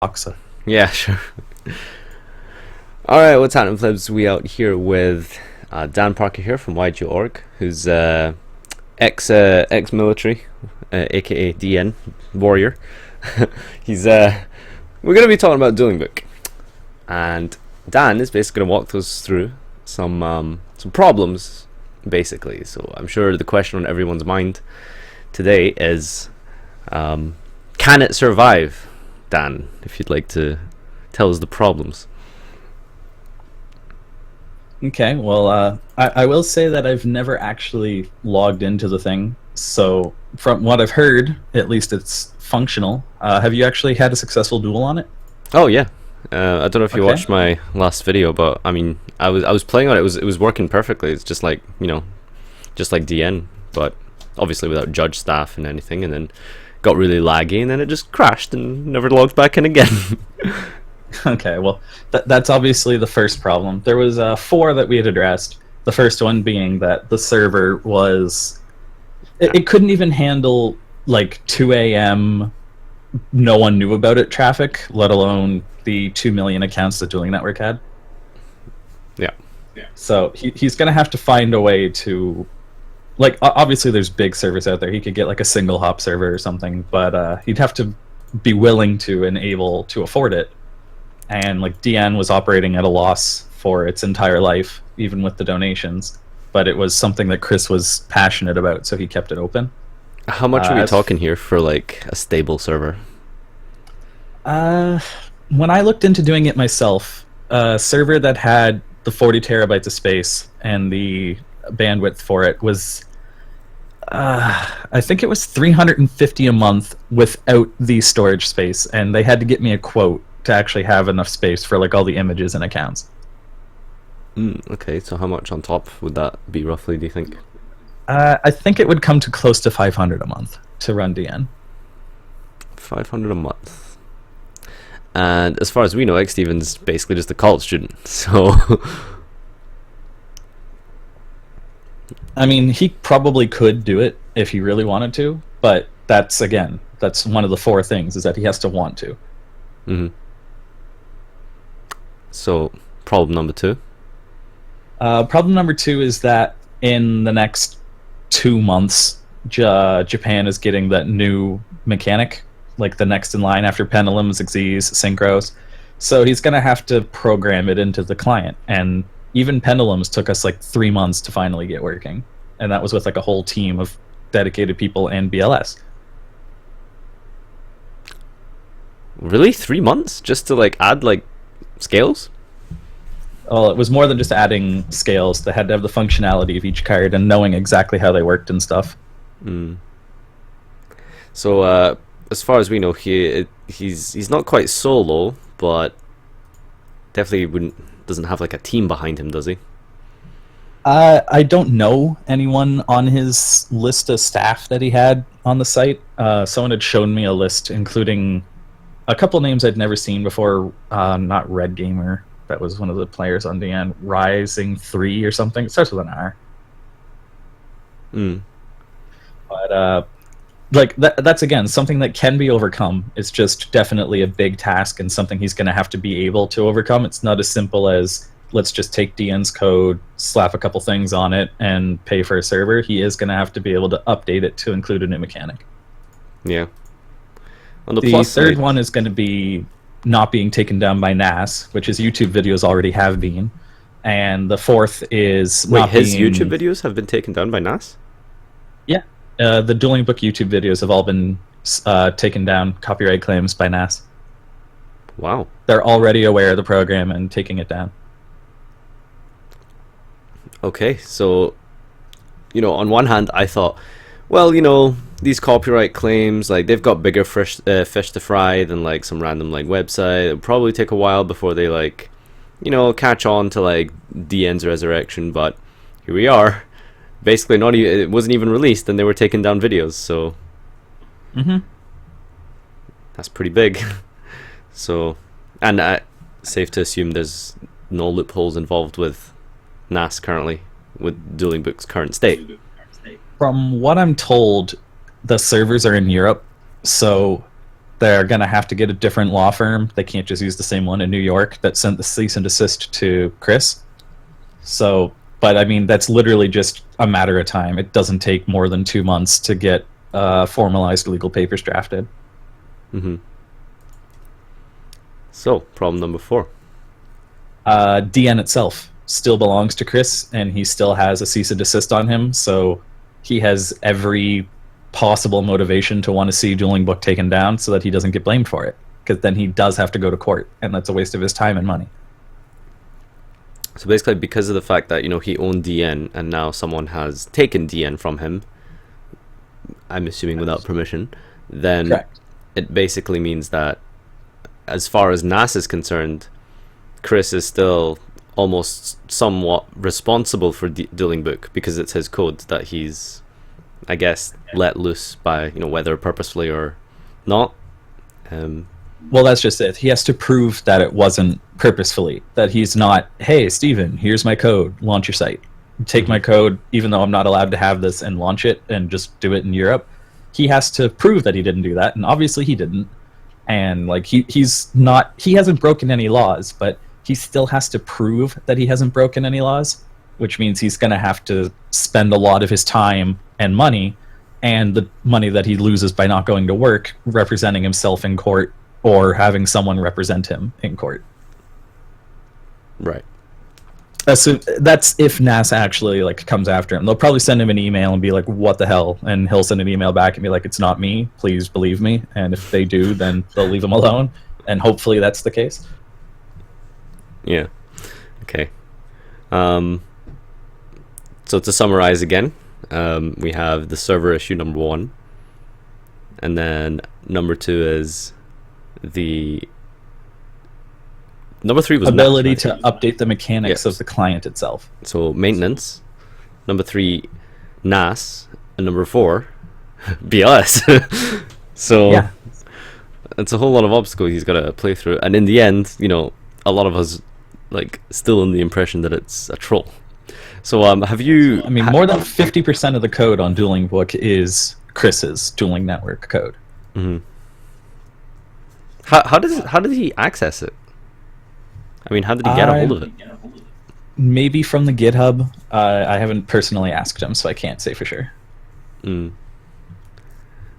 Oxa. Yeah, sure. All right, what's happening, plebs? We out here with Dan Parker here from YGOrg, who's ex military, aka DN warrior. He's We're gonna be talking about Dueling Book, and Dan is basically gonna walk us through some problems, basically. So I'm sure the question on everyone's mind today is, can it survive? Dan, if you'd like to tell us the problems. Okay, well, I will say that I've never actually logged into the thing. So, from what I've heard, at least it's functional. Have you actually had a successful duel on it? Oh yeah, I don't know if you Okay. watched my last video, but I mean, I was playing on it. It was working perfectly. It's just like just like DN, but obviously without judge staff and anything. And then got really laggy, and then it just crashed and never logged back in again. Okay, well, that's obviously the first problem. There was four that we had addressed. The first one being that the server was it couldn't even handle like 2 a.m. no one knew about it traffic, let alone the 2 million accounts the Dueling Network had. Yeah, So he's going to have to find a way to, like, obviously there's big servers out there. He could get like a single hop server or something, but he'd have to be willing to and able to afford it. And like DN was operating at a loss for its entire life, even with the donations. But it was something that Chris was passionate about, so he kept it open. how much are we As talking here for like a stable server? uh, when I looked into doing it myself, a server that had the 40 terabytes of space and the bandwidth for it was, I think it was 350 a month without the storage space, and they had to get me a quote to actually have enough space for like all the images and accounts. Okay, so how much on top would that be roughly? Do you think? I think it would come to close to 500 a month to run DN. 500 a month. And as far as we know, X Steven's basically just a college student. So I mean, he probably could do it if he really wanted to, but that's again, that's one of the four things is that he has to want to. mhm. So problem number two. Problem number two is that in the next 2 months, Japan is getting that new mechanic, like the next in line after pendulums, Xyz, synchros. So he's going to have to program it into the client. And even pendulums took us like 3 months to finally get working. And that was with like a whole team of dedicated people and BLS. Really? 3 months just to like add like scales? Well, it was more than just adding scales. They had to have the functionality of each card and knowing exactly how they worked and stuff. So as far as we know, he's not quite solo, but definitely wouldn't doesn't have like a team behind him, does he? I don't know anyone on his list of staff that he had on the site. Someone had shown me a list, including a couple names I'd never seen before. Not Red Gamer, that was one of the players on DN. Rising 3 or something. It starts with an R. Mm. But like that's again something that can be overcome. It's just definitely a big task and something he's going to have to be able to overcome. It's not as simple as let's just take DN's code, slap a couple things on it, and pay for a server. He is going to have to be able to update it to include a new mechanic. Yeah. On the The plus third side, one is going to be not being taken down by NAS, which his YouTube videos already have been. And the fourth is wait, not his being. YouTube videos have been taken down by NAS? Yeah. The Dueling Book YouTube videos have all been taken down, copyright claims by NAS. Wow. They're already aware of the program and taking it down. Okay, so on one hand, I thought, well, these copyright claims, like they've got bigger fish to fry than like some random like website. It'll probably take a while before they like, catch on to like DN's resurrection. But here we are. Basically, not even it wasn't even released, and they were taking down videos. So Mm-hmm. that's pretty big. So, and safe to assume there's no loopholes involved with NAS currently, with Dueling Book's current state. From what I'm told, the servers are in Europe, so they're going to have to get a different law firm. They can't just use the same one in New York that sent the cease and desist to Chris. So, but I mean, that's literally just a matter of time. It doesn't take more than 2 months to get formalized legal papers drafted. Mm-hmm. So, problem number 4. DN itself still belongs to Chris, and he still has a cease and desist on him, so he has every possible motivation to want to see Dueling Book taken down so that he doesn't get blamed for it, because then he does have to go to court, and that's a waste of his time and money. So basically, because of the fact that, he owned DN, and now someone has taken DN from him, I'm assuming without permission, then Correct. It basically means that, as far as NAS is concerned, Chris is still almost somewhat responsible for Dueling Book, because it's his code that he's, I guess, let loose by, whether purposefully or not. Well, that's just it. He has to prove that it wasn't purposefully, that he's not, hey, Steven, here's my code, launch your site. Take my code, even though I'm not allowed to have this, and launch it and just do it in Europe. He has to prove that he didn't do that, and obviously he didn't. And like he hasn't broken any laws, but he still has to prove that he hasn't broken any laws, which means he's going to have to spend a lot of his time and money, and the money that he loses by not going to work, representing himself in court or having someone represent him in court. Right. So that's if NASA actually comes after him. They'll probably send him an email and be like, "What the hell?" And he'll send an email back and be like, "It's not me. Please believe me." And if they do, then they'll leave him alone. And hopefully that's the case. Yeah. Okay. So to summarize again, we have the server issue number 1, and then number 2 is the number 3 was ability to update the mechanics of the client itself. So maintenance. Number 3, NAS, and number 4, BLS. So yeah, it's a whole lot of obstacles he's got to play through, and in the end, a lot of us still in the impression that it's a troll. So have you? I mean, more than 50% of the code on Dueling Book is Chris's Dueling Network code. Mm-hmm. How did he access it? I mean, how did he get a hold of it? Maybe from the GitHub. I haven't personally asked him, so I can't say for sure. Mm.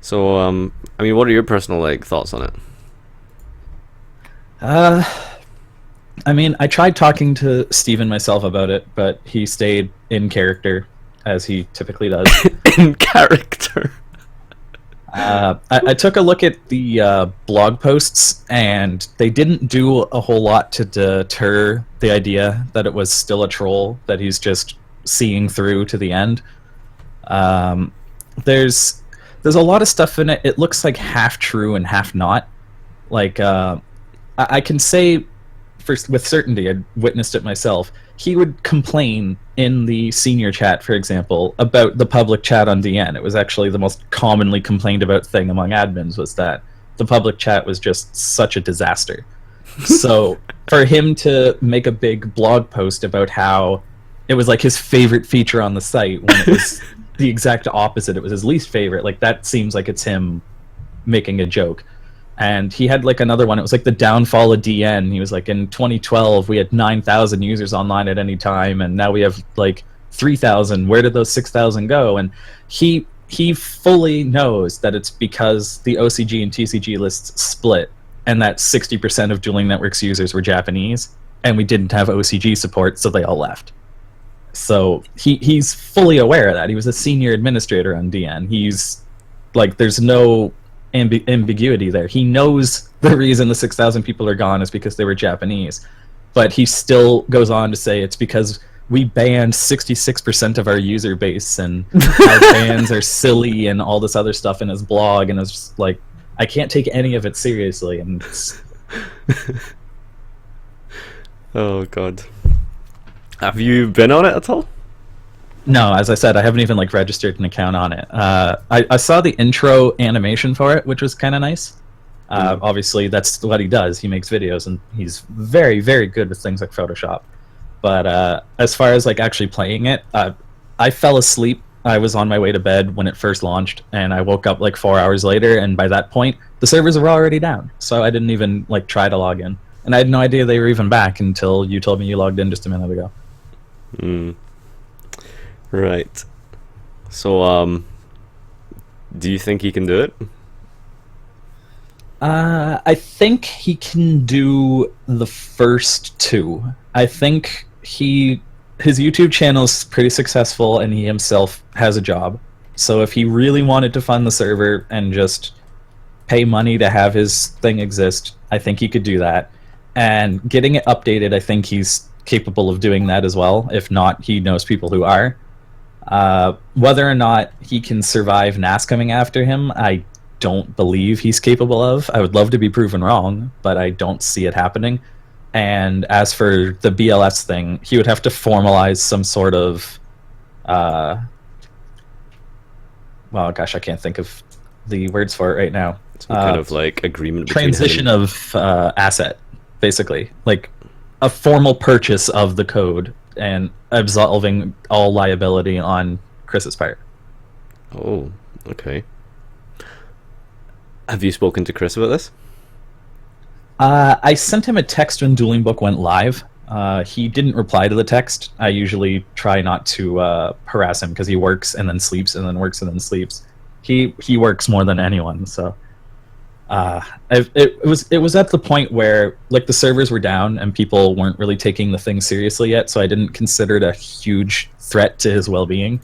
So, I mean, what are your personal thoughts on it? I mean, I tried talking to Steven myself about it, but he stayed in character, as he typically does. In character. I took a look at the blog posts, and they didn't do a whole lot to deter the idea that it was still a troll, that he's just seeing through to the end. There's a lot of stuff in it. It looks like half true and half not. I can say with certainty, I witnessed it myself. He would complain in the senior chat, for example, about the public chat on DN. It was actually the most commonly complained about thing among admins, was that the public chat was just such a disaster. So for him to make a big blog post about how it was his favorite feature on the site, when it was the exact opposite, it was his least favorite, that seems like it's him making a joke. And he had another one. It was the downfall of DN. He was in 2012 we had 9,000 users online at any time, and now we have 3,000. Where did those 6,000 go? And he fully knows that it's because the OCG and TCG lists split, and that 60% of Dueling Network's users were Japanese, and we didn't have OCG support, so they all left. So he's fully aware of that. He was a senior administrator on DN. He's there's no ambiguity there. He knows the reason the 6,000 people are gone is because they were Japanese, but he still goes on to say it's because we banned 66% of our user base, and our fans are silly, and all this other stuff in his blog, and it's just I can't take any of it seriously. And oh god, have you been on it at all? No, as I said, I haven't even registered an account on it. I saw the intro animation for it, which was kind of nice. Obviously, that's what he does. He makes videos, and he's very, very good with things like Photoshop. But as far as actually playing it, I fell asleep I was on my way to bed when it first launched, and I woke up like 4 hours later, and by that point, the servers were already down. So I didn't even like try to log in, and I had no idea they were even back until you told me you logged in just a minute ago. Mm, right. So, do you think he can do it? I think he can do the first two. I think his YouTube channel is pretty successful, and he himself has a job. So if he really wanted to fund the server and just pay money to have his thing exist, I think he could do that. And getting it updated, I think he's capable of doing that as well. If not, he knows people who are. Whether or not he can survive NAS coming after him, I don't believe he's capable of. I would love to be proven wrong, but I don't see it happening. And as for the BLS thing, he would have to formalize some sort of, well, gosh, I can't think of the words for it right now. Some kind of like agreement between Transition him of asset, basically, like a formal purchase of the code and absolving all liability on Chris's part. Oh, okay. Have you spoken to Chris about this? I sent him a text when Dueling Book went live. He didn't reply to the text. I usually try not to harass him because he works and then sleeps and then works and then sleeps. He works more than anyone, so it was at the point where like the servers were down and people weren't really taking the thing seriously yet, so I didn't consider it a huge threat to his well-being.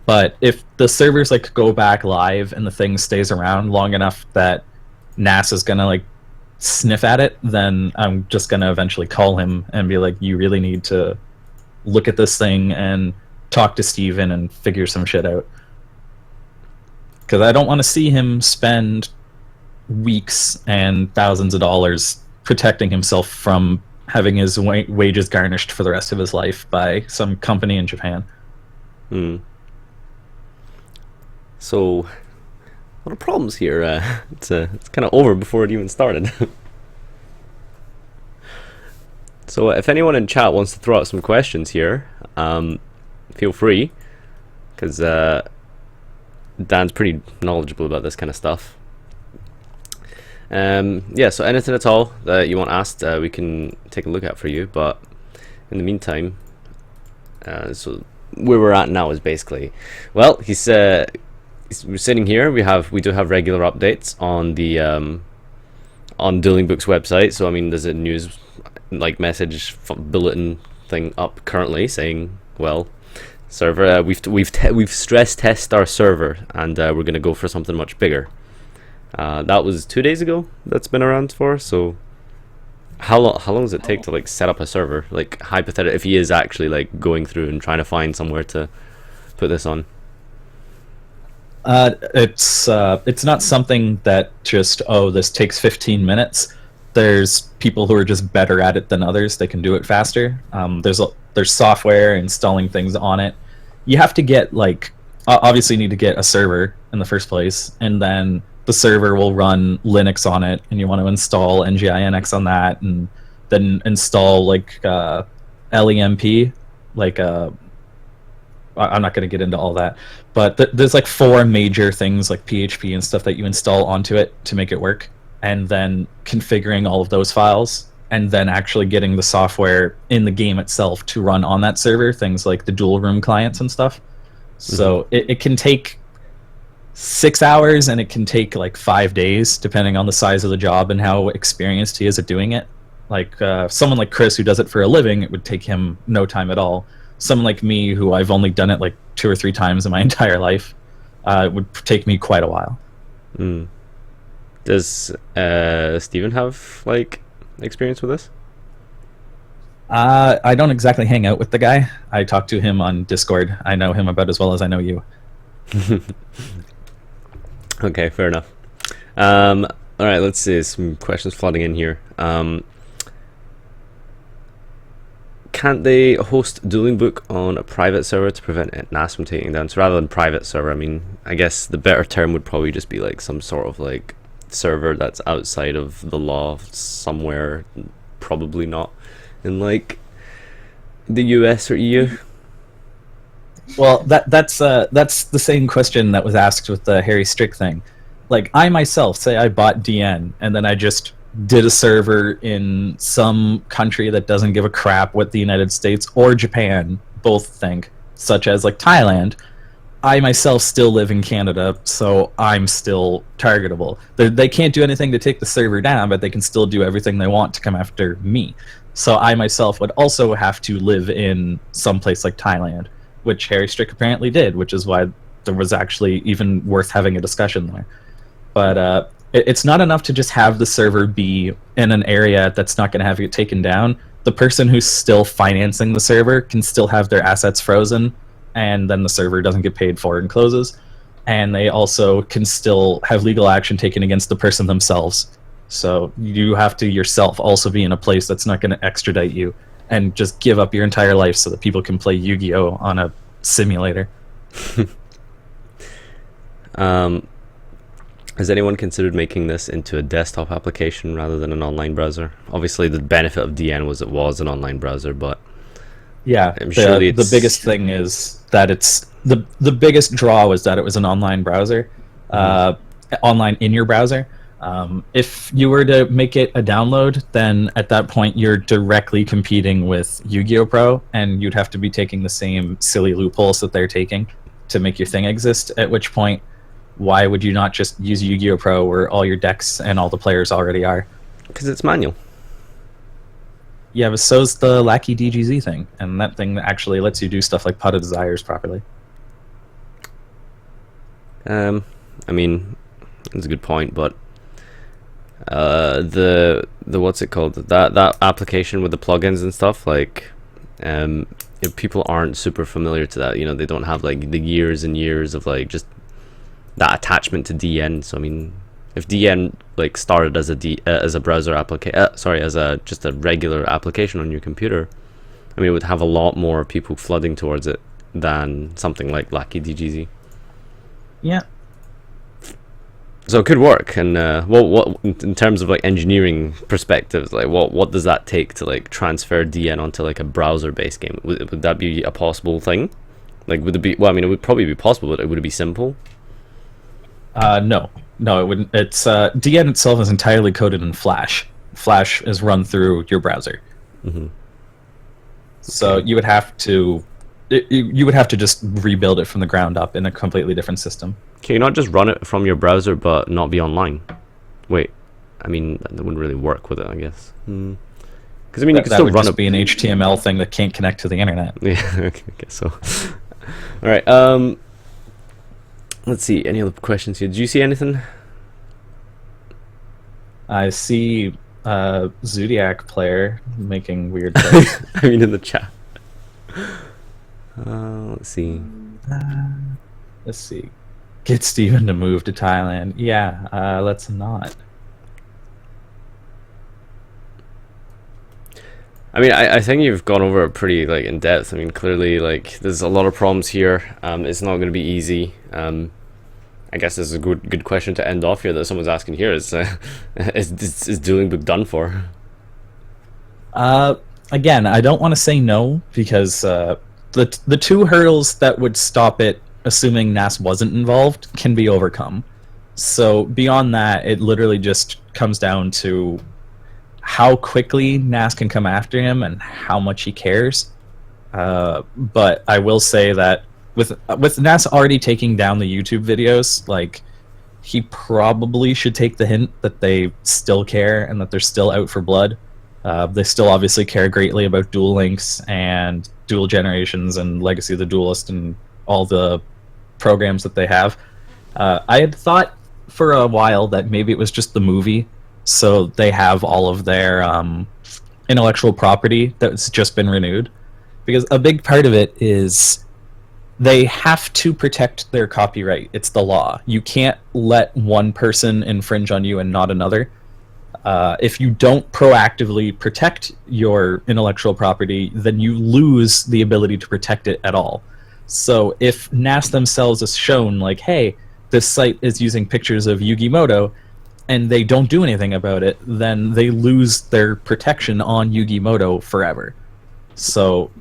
But if the servers like go back live and the thing stays around long enough that NASA's gonna like sniff at it, then I'm just gonna eventually call him and be like, you really need to look at this thing and talk to Steven and figure some shit out. Because I don't want to see him spend weeks and thousands of dollars protecting himself from having his wages garnished for the rest of his life by some company in Japan. Hmm. So, what are problems here? It's kind of over before it even started. So, if anyone in chat wants to throw out some questions here, feel free, because Dan's pretty knowledgeable about this kind of stuff. Yeah, so anything at all that you want asked, we can take a look at for you. But in the meantime, so where we're at now is basically, well, we're sitting here. We do have regular updates on the on Dueling Book's website. So I mean, there's a news like message bulletin thing up currently saying, well, server, we've stress tested our server, and we're gonna go for something much bigger. That was 2 days ago. That's been around for. So how long does it take to like set up a server? Like hypothetically, if he is actually like going through and trying to find somewhere to put this on. It's not something that just, oh, this takes 15 minutes. There's people who are just better at it than others. They can do it faster. There's software installing things on it. You have to get like, obviously you need to get a server in the first place, and then the server will run Linux on it, and you want to install NGINX on that, and then install like LEMP, like I'm not going to get into all that, but there's like 4 major things like PHP and stuff that you install onto it to make it work, and then configuring all of those files, and then actually getting the software in the game itself to run on that server, things like the dual room clients and stuff. So it can take 6 hours, and it can take like 5 days, depending on the size of the job and how experienced he is at doing it. Like someone like Chris, who does it for a living, it would take him no time at all. Someone like me, who I've only done it like 2 or 3 times in my entire life, it would take me quite a while. Does Steven have like experience with this? I don't exactly hang out with the guy. I talk to him on Discord. I know him about as well as I know you. Okay, fair enough. All right, let's see. Some questions flooding in here. Can't they host Dueling Book on a private server to prevent NAS from taking down? So rather than private server, I mean, I guess the better term would probably just be like some sort of like server that's outside of the law somewhere, probably not in like the US or EU. Well, that's the same question that was asked with the Harry Strick thing. Like, I myself, say I bought DN and then I just did a server in some country that doesn't give a crap what the United States or Japan both think, such as like Thailand. I myself still live in Canada, so I'm still targetable. They can't do anything to take the server down, but they can still do everything they want to come after me. So I myself would also have to live in some place like Thailand, which Harry Strick apparently did, which is why there was actually even worth having a discussion there. But it's not enough to just have the server be in an area that's not going to have it taken down. The person who's still financing the server can still have their assets frozen, and then the server doesn't get paid for and closes. And they also can still have legal action taken against the person themselves. So you have to yourself also be in a place that's not going to extradite you and just give up your entire life so that people can play Yu-Gi-Oh! On a simulator. Has anyone considered making this into a desktop application rather than an online browser? Obviously, the benefit of DN was it was an online browser, but yeah, the biggest thing is that it's the biggest draw was that it was an online browser, online in your browser. If you were to make it a download, then at that point you're directly competing with Yu-Gi-Oh! Pro, and you'd have to be taking the same silly loopholes that they're taking to make your thing exist, at which point, why would you not just use Yu-Gi-Oh! Pro where all your decks and all the players already are? Because it's manual. Yeah, but so's the Lackey DGZ thing, and that thing actually lets you do stuff like Pot of Desires properly. I mean, that's a good point, but the what's it called? That application with the plugins and stuff, like, if people aren't super familiar to that, they don't have like the years and years of like just that attachment to DN. So I mean, if DN like started as a browser application, as just a regular application on your computer, I mean, it would have a lot more people flooding towards it than something like Lackey DGZ. Yeah. So it could work. And what in terms of like engineering perspectives, like what does that take to like transfer DN onto like a browser-based game? Would that be a possible thing? Like, would it be? Well, I mean, it would probably be possible, but would it be simple? No, it wouldn't. It's DN itself is entirely coded in Flash. Flash is run through your browser. Mm-hmm. So you would have to just rebuild it from the ground up in a completely different system. Can you not just run it from your browser but not be online? Wait, I mean, that wouldn't really work with it, I guess. Because I mean, you could still run it. Be an HTML thing that can't connect to the internet. Yeah, okay, I guess so. All right. Let's see. Any other questions here? Did you see anything? I see Zodiac player making weird things. I mean, in the chat. Let's see. Let's see. Get Steven to move to Thailand. Yeah, let's not. I mean, I think you've gone over it pretty like in depth. I mean, clearly, like, there's a lot of problems here. It's not going to be easy. I guess this is a good question to end off here that someone's asking here. Is Dueling Book done for? Again, I don't want to say no, because the two hurdles that would stop it, assuming NAS wasn't involved, can be overcome. So beyond that, it literally just comes down to how quickly NAS can come after him and how much he cares. But I will say that with NAS already taking down the YouTube videos, like, he probably should take the hint that they still care and that they're still out for blood. They still obviously care greatly about Duel Links and Dual Generations and Legacy of the Duelist and all the programs that they have. I had thought for a while that maybe it was just the movie, so they have all of their intellectual property that's just been renewed. Because a big part of it is they have to protect their copyright. It's the law. You can't let one person infringe on you and not another. If you don't proactively protect your intellectual property, then you lose the ability to protect it at all. So if NAS themselves is shown, like, hey, this site is using pictures of Yugi Moto, and they don't do anything about it, then they lose their protection on Yugi Moto forever. So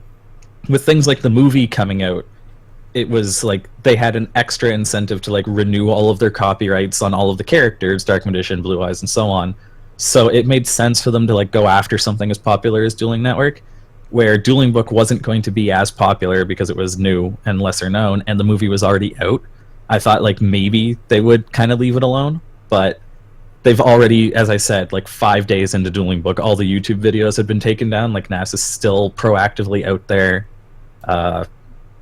with things like the movie coming out, it was like they had an extra incentive to like renew all of their copyrights on all of the characters, Dark Magician, Blue Eyes, and so on. So it made sense for them to like go after something as popular as Dueling Network, where Dueling Book wasn't going to be as popular because it was new and lesser known, and the movie was already out. I thought like maybe they would kind of leave it alone, but they've already, as I said, like 5 days into Dueling Book, all the YouTube videos had been taken down. Like NAS is still proactively out there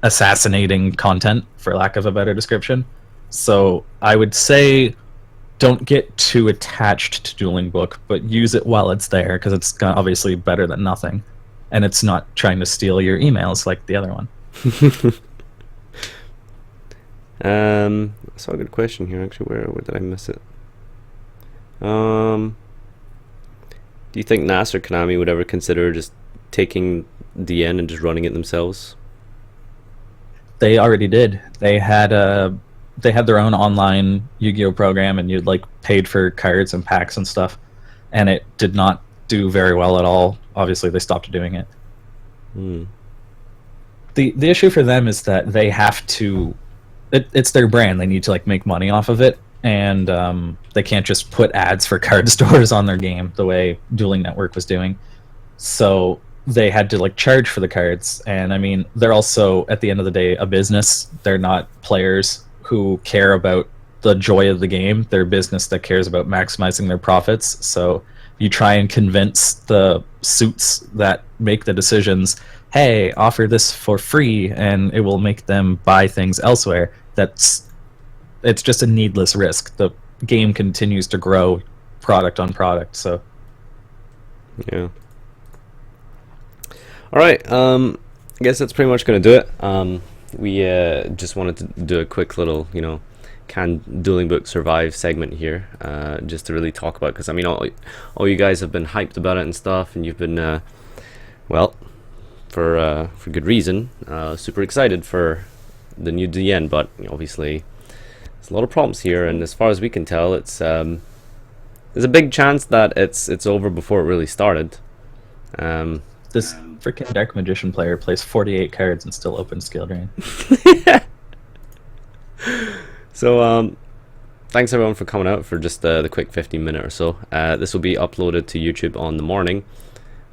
assassinating content, for lack of a better description. So I would say don't get too attached to Dueling Book, but use it while it's there, because it's obviously better than nothing. And it's not trying to steal your emails like the other one. I saw a good question here, actually. Where did I miss it? Do you think NAS or Konami would ever consider just taking DN and just running it themselves? They already did. They had their own online Yu-Gi-Oh program, and you'd like paid for cards and packs and stuff, and it did not do very well at all. Obviously, they stopped doing it. The issue for them is that they have to. It's their brand. They need to like make money off of it, and they can't just put ads for card stores on their game the way Dueling Network was doing. So they had to like charge for the cards, and I mean they're also at the end of the day a business. They're not players who care about the joy of the game. They're a business that cares about maximizing their profits. So you try and convince the suits that make the decisions, hey, offer this for free, and it will make them buy things elsewhere. It's just a needless risk. The game continues to grow product on product. So yeah. All right. I guess that's pretty much going to do it. We just wanted to do a quick little, can Dueling Book survive segment here, just to really talk about, because I mean, all you guys have been hyped about it and stuff, and you've been, well, for good reason, super excited for the new DN, but obviously there's a lot of problems here, and as far as we can tell, it's there's a big chance that it's over before it really started. This freaking Dark Magician player plays 48 cards and still opens Skill Drain. So, thanks everyone for coming out for just the quick 15-minute or so. This will be uploaded to YouTube on the morning.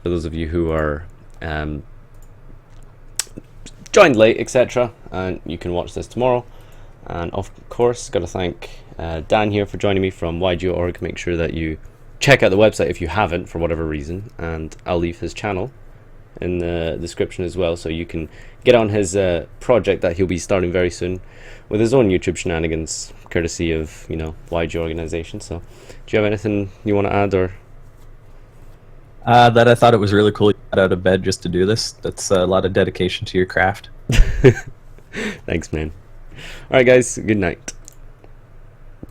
For those of you who are joined late, etc., and you can watch this tomorrow. And of course, got to thank Dan here for joining me from YGOrg. Make sure that you check out the website if you haven't, for whatever reason, and I'll leave his channel in the description as well, so you can get on his project that he'll be starting very soon with his own YouTube shenanigans, courtesy of YGOrganization. So, do you have anything you want to add, or? That I thought it was really cool you got out of bed just to do this. That's a lot of dedication to your craft. Thanks, man. All right, guys. Good night.